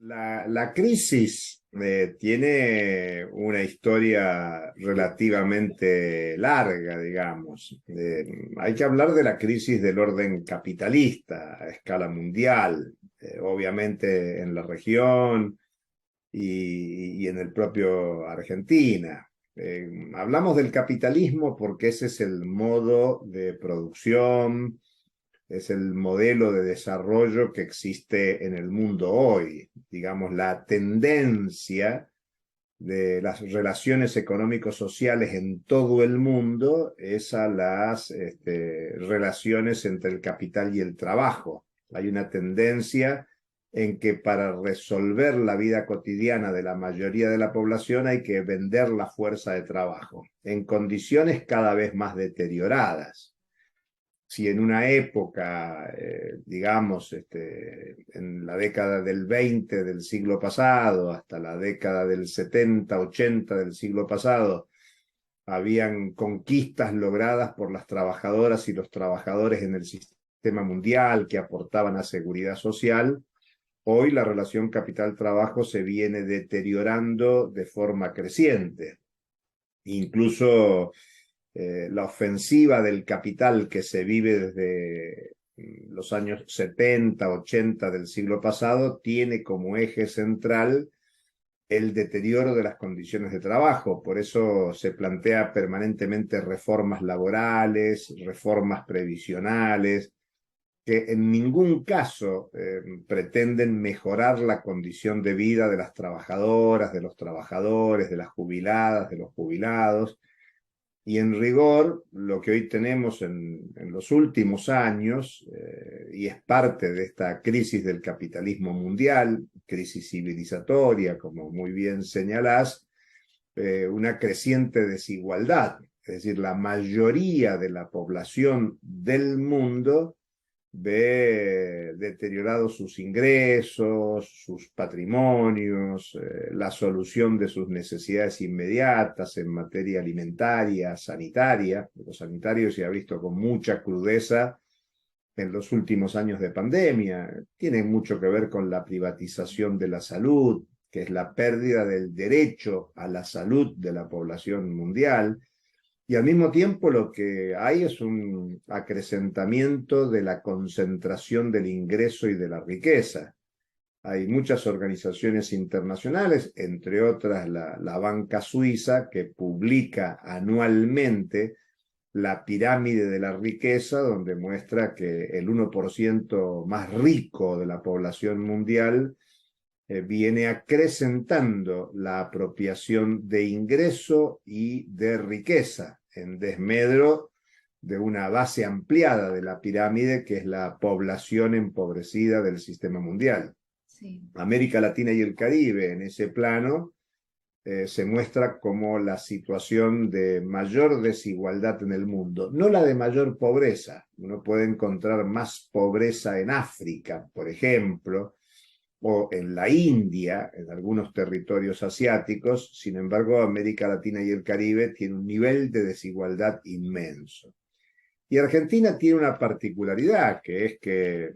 La crisis tiene una historia relativamente larga, digamos. Hay que hablar de la crisis del orden capitalista a escala mundial, obviamente en la región y en el propio Argentina. Hablamos del capitalismo porque ese es el modo de producción, es el modelo de desarrollo que existe en el mundo hoy. Digamos, la tendencia de las relaciones económico-sociales en todo el mundo es a las relaciones entre el capital y el trabajo. Hay una tendencia en que para resolver la vida cotidiana de la mayoría de la población hay que vender la fuerza de trabajo en condiciones cada vez más deterioradas. Si en una época, digamos, en la década del 20 del siglo pasado, hasta la década del 70, 80 del siglo pasado, habían conquistas logradas por las trabajadoras y los trabajadores en el sistema mundial que aportaban a seguridad social, hoy la relación capital-trabajo se viene deteriorando de forma creciente. Incluso la ofensiva del capital que se vive desde los años 70, 80 del siglo pasado, tiene como eje central el deterioro de las condiciones de trabajo. Por eso se plantea permanentemente reformas laborales, reformas previsionales, que en ningún caso pretenden mejorar la condición de vida de las trabajadoras, de los trabajadores, de las jubiladas, de los jubilados. Y en rigor, lo que hoy tenemos en los últimos años, y es parte de esta crisis del capitalismo mundial, crisis civilizatoria, como muy bien señalás, una creciente desigualdad. Es decir, la mayoría de la población del mundo ve deteriorados sus ingresos, sus patrimonios, la solución de sus necesidades inmediatas en materia alimentaria, sanitaria. Lo sanitario se ha visto con mucha crudeza en los últimos años de pandemia. Tiene mucho que ver con la privatización de la salud, que es la pérdida del derecho a la salud de la población mundial. Y al mismo tiempo lo que hay es un acrecentamiento de la concentración del ingreso y de la riqueza. Hay muchas organizaciones internacionales, entre otras la banca suiza, que publica anualmente la pirámide de la riqueza, donde muestra que el 1% más rico de la población mundial viene acrecentando la apropiación de ingreso y de riqueza en desmedro de una base ampliada de la pirámide, que es la población empobrecida del sistema mundial. Sí. América Latina y el Caribe, en ese plano, se muestra como la situación de mayor desigualdad en el mundo, no la de mayor pobreza. Uno puede encontrar más pobreza en África, por ejemplo, o en la India, en algunos territorios asiáticos. Sin embargo, América Latina y el Caribe tiene un nivel de desigualdad inmenso. Y Argentina tiene una particularidad, que es que,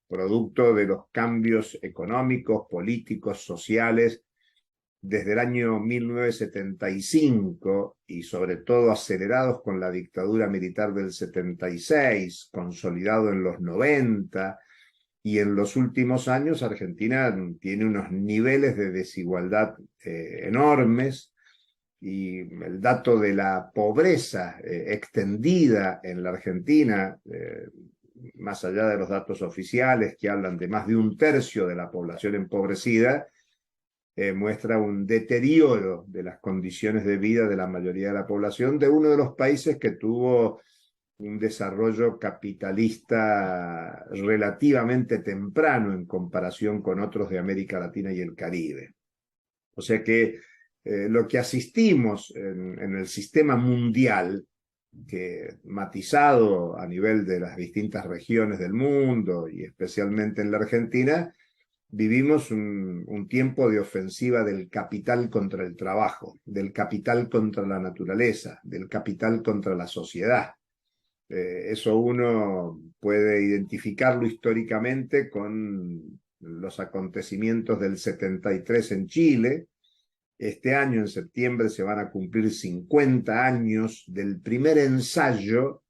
producto de los cambios económicos, políticos, sociales, desde el año 1975 y sobre todo acelerados con la dictadura militar del 76, consolidado en los 90, y en los últimos años Argentina tiene unos niveles de desigualdad enormes, y el dato de la pobreza extendida en la Argentina, más allá de los datos oficiales que hablan de más de un tercio de la población empobrecida, muestra un deterioro de las condiciones de vida de la mayoría de la población de uno de los países que tuvo un desarrollo capitalista relativamente temprano en comparación con otros de América Latina y el Caribe. O sea que lo que asistimos en el sistema mundial, que matizado a nivel de las distintas regiones del mundo y especialmente en la Argentina, vivimos un tiempo de ofensiva del capital contra el trabajo, del capital contra la naturaleza, del capital contra la sociedad. Eso uno puede identificarlo históricamente con los acontecimientos del 73 en Chile. Este año, en septiembre, se van a cumplir 50 años del primer ensayo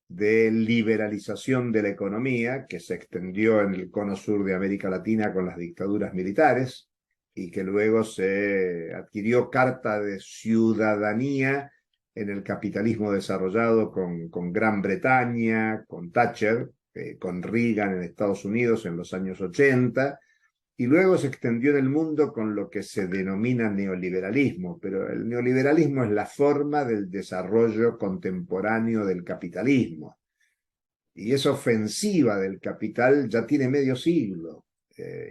de liberalización de la economía que se extendió en el cono sur de América Latina con las dictaduras militares y que luego se adquirió carta de ciudadanía en el capitalismo desarrollado con Gran Bretaña, con Thatcher, con Reagan en Estados Unidos en los años 80, y luego se extendió en el mundo con lo que se denomina neoliberalismo, pero el neoliberalismo es la forma del desarrollo contemporáneo del capitalismo. Y esa ofensiva del capital ya tiene medio siglo.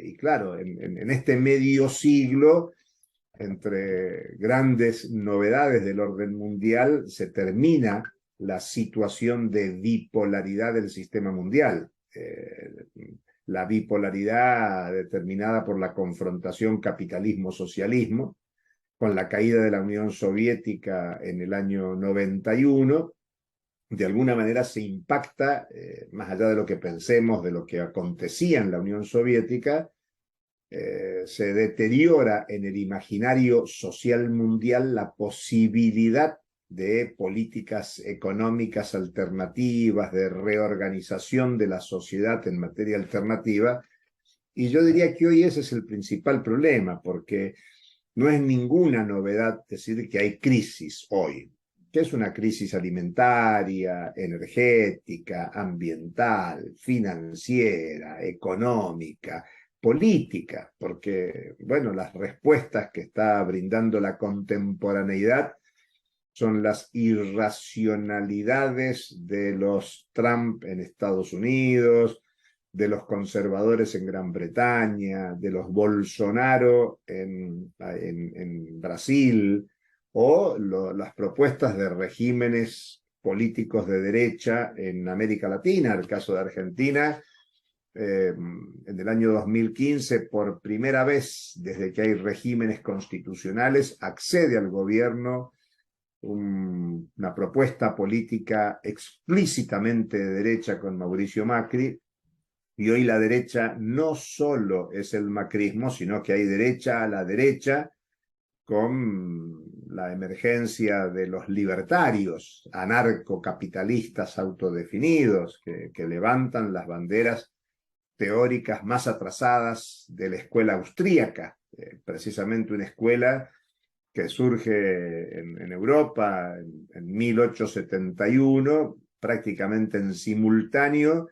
Y claro, en este medio siglo, entre grandes novedades del orden mundial, se termina la situación de bipolaridad del sistema mundial. La bipolaridad determinada por la confrontación capitalismo-socialismo, con la caída de la Unión Soviética en el año 91, de alguna manera se impacta, más allá de lo que pensemos, de lo que acontecía en la Unión Soviética, se deteriora en el imaginario social mundial la posibilidad de políticas económicas alternativas, de reorganización de la sociedad en materia alternativa. Y yo diría que hoy ese es el principal problema, porque no es ninguna novedad decir que hay crisis hoy, que es una crisis alimentaria, energética, ambiental, financiera, económica, política, porque, bueno, las respuestas que está brindando la contemporaneidad son las irracionalidades de los Trump en Estados Unidos, de los conservadores en Gran Bretaña, de los Bolsonaro en Brasil, o las propuestas de regímenes políticos de derecha en América Latina. El caso de Argentina, en el año 2015, por primera vez desde que hay regímenes constitucionales, accede al gobierno una propuesta política explícitamente de derecha con Mauricio Macri, y hoy la derecha no solo es el macrismo, sino que hay derecha a la derecha, con la emergencia de los libertarios, anarcocapitalistas autodefinidos, que levantan las banderas teóricas más atrasadas de la escuela austríaca, precisamente una escuela que surge en Europa en 1871, prácticamente en simultáneo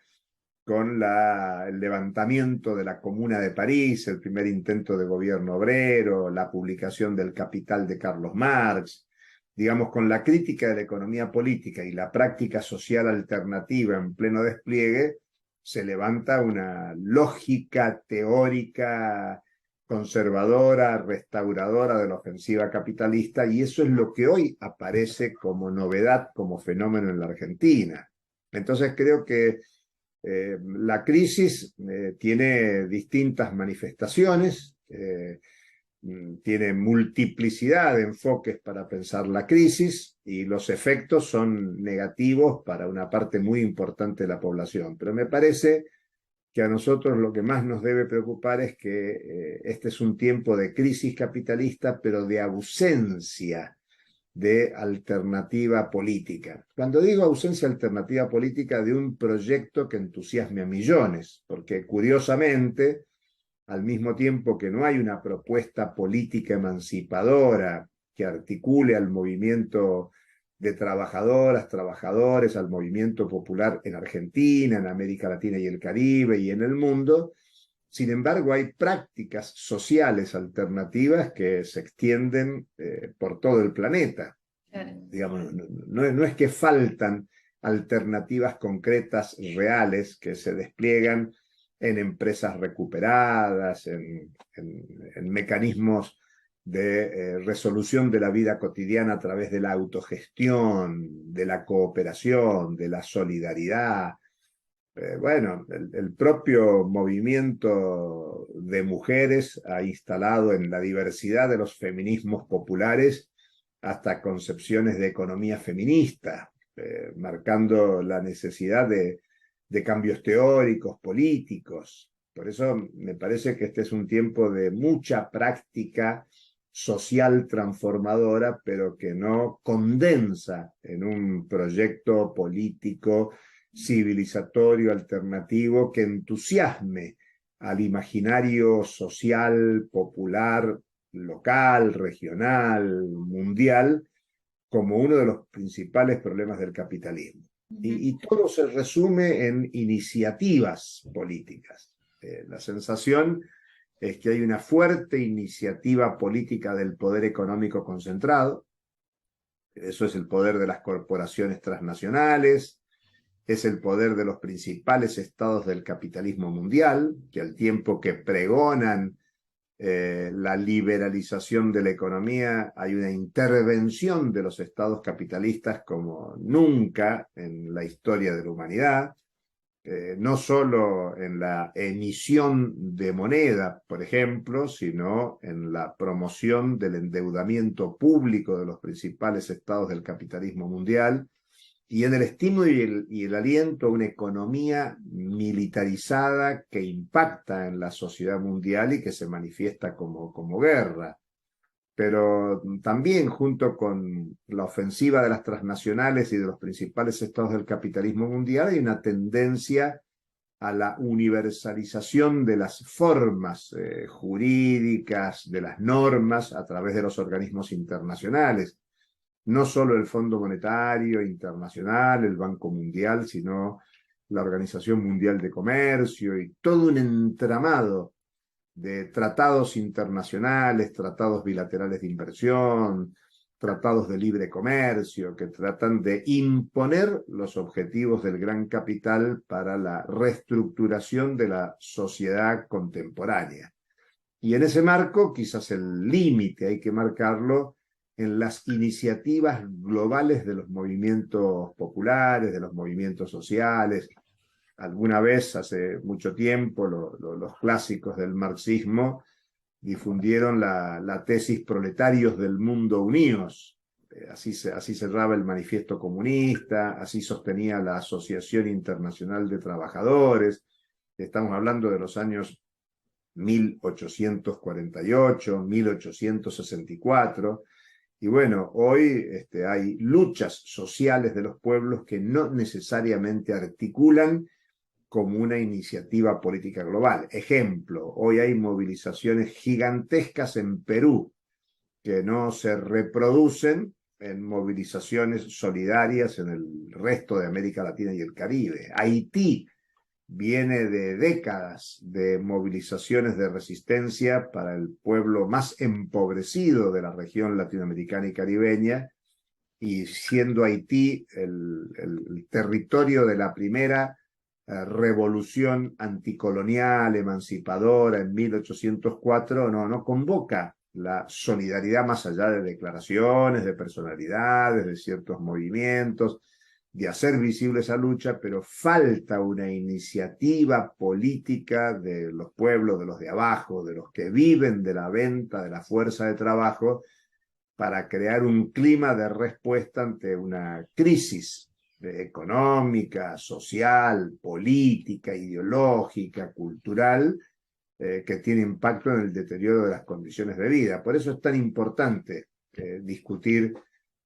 con el levantamiento de la Comuna de París, el primer intento de gobierno obrero, la publicación del Capital de Carlos Marx, digamos, con la crítica de la economía política y la práctica social alternativa en pleno despliegue, se levanta una lógica teórica conservadora, restauradora de la ofensiva capitalista, y eso es lo que hoy aparece como novedad, como fenómeno en la Argentina. Entonces creo que la crisis tiene distintas manifestaciones, tiene multiplicidad de enfoques para pensar la crisis, y los efectos son negativos para una parte muy importante de la población. Pero me parece que a nosotros lo que más nos debe preocupar es que este es un tiempo de crisis capitalista, pero de ausencia de alternativa política. Cuando digo ausencia de alternativa política, de un proyecto que entusiasme a millones, porque curiosamente, al mismo tiempo que no hay una propuesta política emancipadora que articule al movimiento de trabajadoras, trabajadores, al movimiento popular en Argentina, en América Latina y el Caribe y en el mundo, sin embargo, hay prácticas sociales alternativas que se extienden por todo el planeta. Claro. Digamos, no es que faltan alternativas concretas, reales, que se despliegan en empresas recuperadas, en mecanismos de resolución de la vida cotidiana a través de la autogestión, de la cooperación, de la solidaridad. Bueno, el propio movimiento de mujeres ha instalado en la diversidad de los feminismos populares hasta concepciones de economía feminista, marcando la necesidad de cambios teóricos, políticos. Por eso me parece que este es un tiempo de mucha práctica social transformadora, pero que no condensa en un proyecto político, civilizatorio, alternativo, que entusiasme al imaginario social, popular, local, regional, mundial, como uno de los principales problemas del capitalismo. Y todo se resume en iniciativas políticas. La sensación es que hay una fuerte iniciativa política del poder económico concentrado. Eso es el poder de las corporaciones transnacionales, es el poder de los principales estados del capitalismo mundial, que al tiempo que pregonan la liberalización de la economía, hay una intervención de los estados capitalistas como nunca en la historia de la humanidad. No solo en la emisión de moneda, por ejemplo, sino en la promoción del endeudamiento público de los principales estados del capitalismo mundial y en el estímulo y el aliento a una economía militarizada que impacta en la sociedad mundial y que se manifiesta como guerra. Pero también junto con la ofensiva de las transnacionales y de los principales estados del capitalismo mundial hay una tendencia a la universalización de las formas jurídicas, de las normas a través de los organismos internacionales. No solo el Fondo Monetario Internacional, el Banco Mundial, sino la Organización Mundial de Comercio y todo un entramado de tratados internacionales, tratados bilaterales de inversión, tratados de libre comercio, que tratan de imponer los objetivos del gran capital para la reestructuración de la sociedad contemporánea. Y en ese marco, quizás el límite hay que marcarlo en las iniciativas globales de los movimientos populares, de los movimientos sociales. Alguna vez, hace mucho tiempo, los clásicos del marxismo difundieron la tesis proletarios del mundo unidos. Así cerraba el manifiesto comunista, así sostenía la Asociación Internacional de Trabajadores. Estamos hablando de los años 1848, 1864. Y bueno, hoy hay luchas sociales de los pueblos que no necesariamente articulan como una iniciativa política global. Ejemplo, hoy hay movilizaciones gigantescas en Perú que no se reproducen en movilizaciones solidarias en el resto de América Latina y el Caribe. Haití viene de décadas de movilizaciones de resistencia para el pueblo más empobrecido de la región latinoamericana y caribeña, y siendo Haití el territorio de la primera revolución anticolonial, emancipadora en 1804, no convoca la solidaridad más allá de declaraciones, de personalidades, de ciertos movimientos, de hacer visible esa lucha, pero falta una iniciativa política de los pueblos, de los de abajo, de los que viven de la venta de la fuerza de trabajo, para crear un clima de respuesta ante una crisis económica, social, política, ideológica, cultural, que tiene impacto en el deterioro de las condiciones de vida. Por eso es tan importante discutir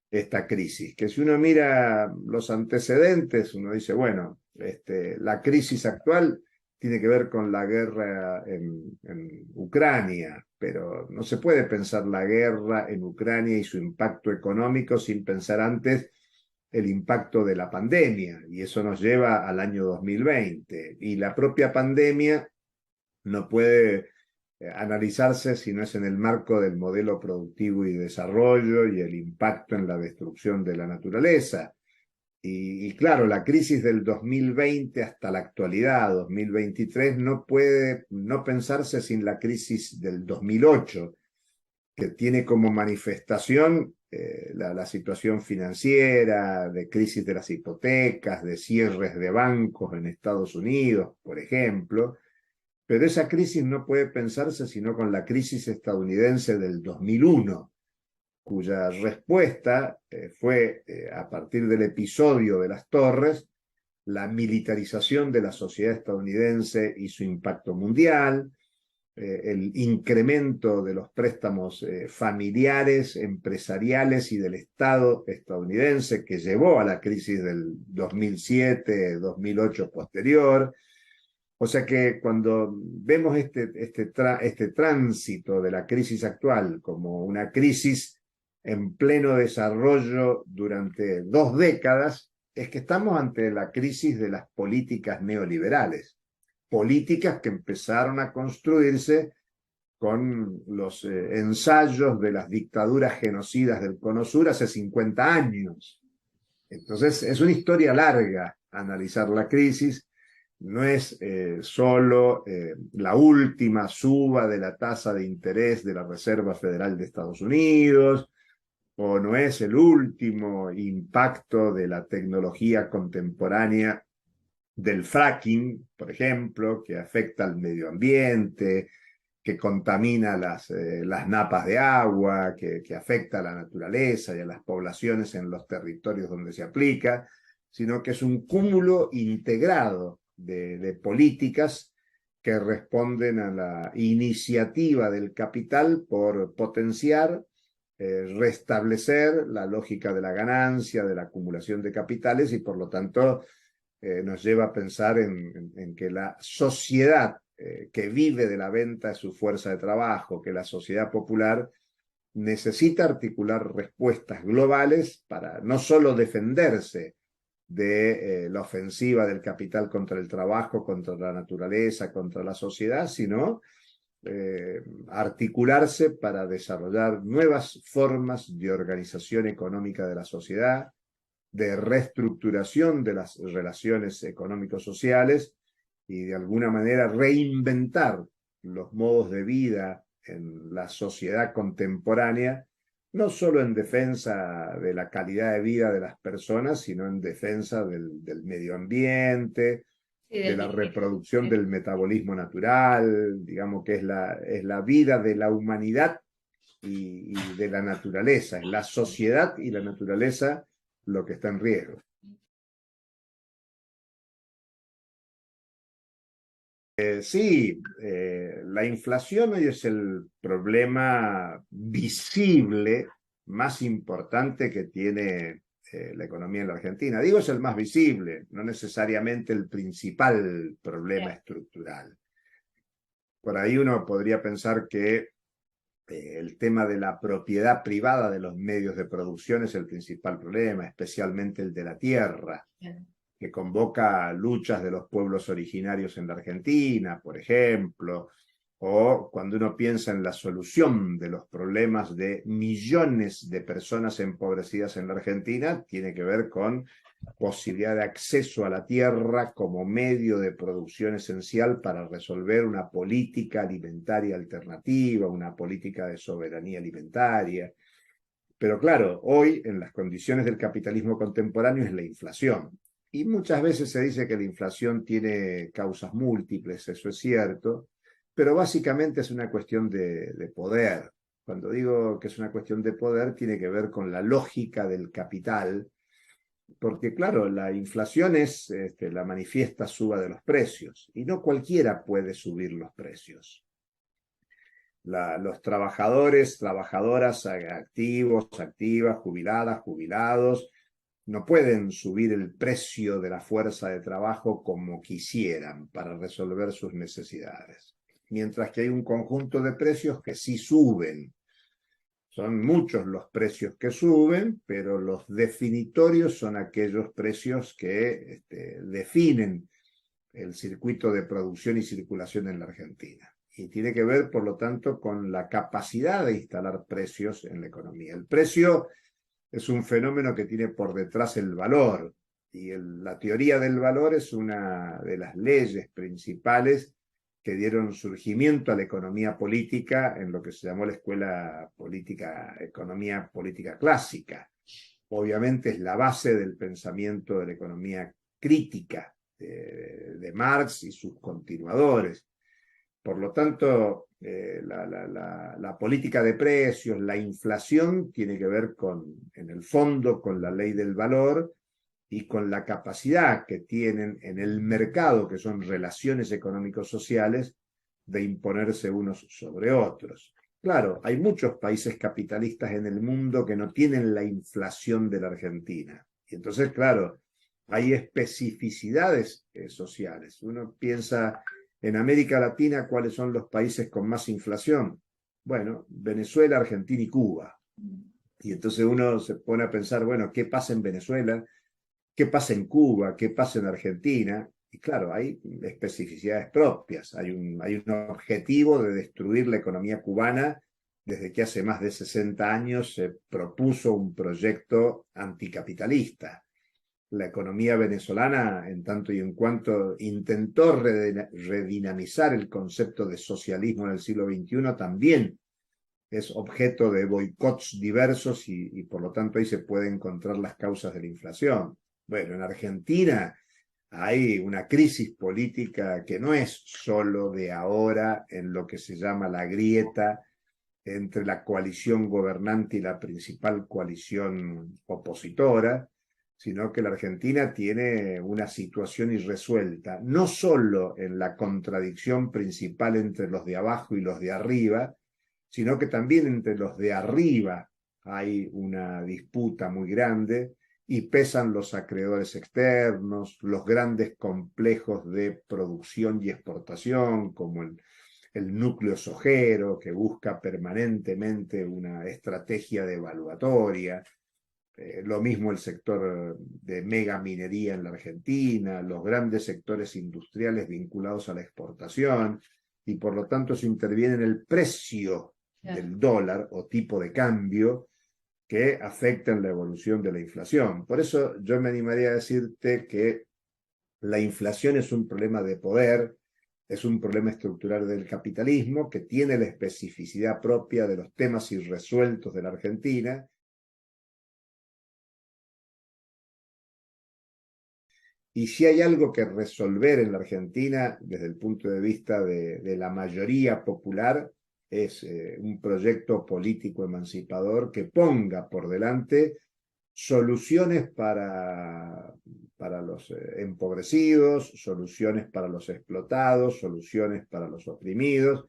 esta crisis, que si uno mira los antecedentes, uno dice, bueno, la crisis actual tiene que ver con la guerra en Ucrania, pero no se puede pensar la guerra en Ucrania y su impacto económico sin pensar antes el impacto de la pandemia, y eso nos lleva al año 2020, y la propia pandemia no puede analizarse si no es en el marco del modelo productivo y desarrollo y el impacto en la destrucción de la naturaleza. Y claro, la crisis del 2020 hasta la actualidad, 2023, no puede no pensarse sin la crisis del 2008, que tiene como manifestación la situación financiera, de crisis de las hipotecas, de cierres de bancos en Estados Unidos, por ejemplo. Pero esa crisis no puede pensarse sino con la crisis estadounidense del 2001, cuya respuesta fue, a partir del episodio de las Torres, la militarización de la sociedad estadounidense y su impacto mundial, el incremento de los préstamos familiares, empresariales y del Estado estadounidense que llevó a la crisis del 2007, 2008 posterior. O sea que cuando vemos este tránsito de la crisis actual como una crisis en pleno desarrollo durante 2 décadas, es que estamos ante la crisis de las políticas neoliberales, políticas que empezaron a construirse con los ensayos de las dictaduras genocidas del Cono Sur hace 50 años. Entonces, es una historia larga analizar la crisis. No es solo la última suba de la tasa de interés de la Reserva Federal de Estados Unidos, o no es el último impacto de la tecnología contemporánea del fracking, por ejemplo, que afecta al medio ambiente, que contamina las napas de agua, que afecta a la naturaleza y a las poblaciones en los territorios donde se aplica, sino que es un cúmulo integrado de políticas que responden a la iniciativa del capital por potenciar, restablecer la lógica de la ganancia, de la acumulación de capitales y por lo tanto nos lleva a pensar en que la sociedad que vive de la venta de su fuerza de trabajo, que la sociedad popular necesita articular respuestas globales para no solo defenderse de la ofensiva del capital contra el trabajo, contra la naturaleza, contra la sociedad, sino articularse para desarrollar nuevas formas de organización económica de la sociedad, de reestructuración de las relaciones económico-sociales y de alguna manera reinventar los modos de vida en la sociedad contemporánea, no solo en defensa de la calidad de vida de las personas, sino en defensa del medio ambiente, de la reproducción del metabolismo natural, digamos que es la vida de la humanidad y de la naturaleza, es la sociedad y la naturaleza lo que está en riesgo. Sí, la inflación hoy es el problema visible más importante que tiene la economía en la Argentina. Digo, es el más visible, no necesariamente el principal problema estructural. Por ahí uno podría pensar que el tema de la propiedad privada de los medios de producción es el principal problema, especialmente el de la tierra, que convoca luchas de los pueblos originarios en la Argentina, por ejemplo, o cuando uno piensa en la solución de los problemas de millones de personas empobrecidas en la Argentina, tiene que ver con posibilidad de acceso a la tierra como medio de producción esencial para resolver una política alimentaria alternativa, una política de soberanía alimentaria. Pero claro, hoy en las condiciones del capitalismo contemporáneo es la inflación. Y muchas veces se dice que la inflación tiene causas múltiples, eso es cierto, pero básicamente es una cuestión de poder. Cuando digo que es una cuestión de poder, tiene que ver con la lógica del capital, porque claro, la inflación es la manifiesta suba de los precios, y no cualquiera puede subir los precios. Los trabajadores, trabajadoras, activos, activas, jubiladas, jubilados, no pueden subir el precio de la fuerza de trabajo como quisieran para resolver sus necesidades. Mientras que hay un conjunto de precios que sí suben. Son muchos los precios que suben, pero los definitorios son aquellos precios que definen el circuito de producción y circulación en la Argentina. Y tiene que ver, por lo tanto, con la capacidad de instalar precios en la economía. El precio es un fenómeno que tiene por detrás el valor, y la teoría del valor es una de las leyes principales que dieron surgimiento a la economía política en lo que se llamó la escuela política, economía política clásica. Obviamente es la base del pensamiento de la economía crítica de Marx y sus continuadores. Por lo tanto, la política de precios, la inflación, tiene que ver en el fondo, con la ley del valor y con la capacidad que tienen en el mercado, que son relaciones económicos sociales, de imponerse unos sobre otros. Claro, hay muchos países capitalistas en el mundo que no tienen la inflación de la Argentina. Y entonces, claro, hay especificidades sociales. Uno piensa en América Latina, ¿cuáles son los países con más inflación? Bueno, Venezuela, Argentina y Cuba. Y entonces uno se pone a pensar, bueno, ¿qué pasa en Venezuela? ¿Qué pasa en Cuba? ¿Qué pasa en Argentina? Y claro, hay especificidades propias. Hay un objetivo de destruir la economía cubana desde que hace más de 60 años se propuso un proyecto anticapitalista. La economía venezolana, en tanto y en cuanto intentó redinamizar el concepto de socialismo en el siglo XXI, también es objeto de boicots diversos y por lo tanto ahí se pueden encontrar las causas de la inflación. Bueno, en Argentina hay una crisis política que no es solo de ahora en lo que se llama la grieta entre la coalición gobernante y la principal coalición opositora, sino que la Argentina tiene una situación irresuelta, no solo en la contradicción principal entre los de abajo y los de arriba, sino que también entre los de arriba hay una disputa muy grande y pesan los acreedores externos, los grandes complejos de producción y exportación, como el núcleo sojero, que busca permanentemente una estrategia devaluatoria, lo mismo el sector de mega minería en la Argentina, los grandes sectores industriales vinculados a la exportación, y por lo tanto se interviene en el precio del dólar o tipo de cambio que afectan la evolución de la inflación. Por eso yo me animaría a decirte que la inflación es un problema de poder, es un problema estructural del capitalismo que tiene la especificidad propia de los temas irresueltos de la Argentina. Y si hay algo que resolver en la Argentina desde el punto de vista de la mayoría popular, es un proyecto político emancipador que ponga por delante soluciones para los empobrecidos, soluciones para los explotados, soluciones para los oprimidos.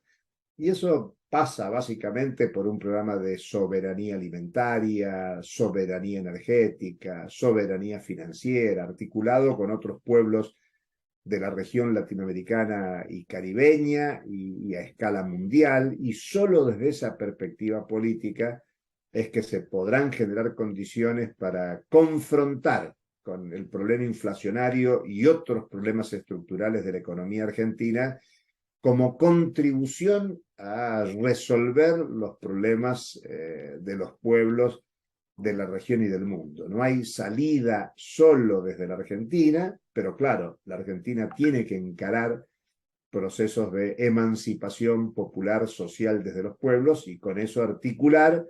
Y eso pasa básicamente por un programa de soberanía alimentaria, soberanía energética, soberanía financiera, articulado con otros pueblos de la región latinoamericana y caribeña y a escala mundial, y solo desde esa perspectiva política es que se podrán generar condiciones para confrontar con el problema inflacionario y otros problemas estructurales de la economía argentina como contribución a resolver los problemas de los pueblos de la región y del mundo. No hay salida solo desde la Argentina, pero claro, la Argentina tiene que encarar procesos de emancipación popular social desde los pueblos y con eso articular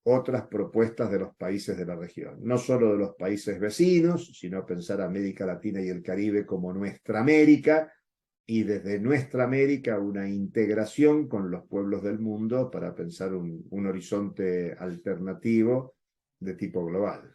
otras propuestas de los países de la región, no solo de los países vecinos, sino pensar a América Latina y el Caribe como nuestra América, y desde nuestra América una integración con los pueblos del mundo para pensar un horizonte alternativo de tipo global.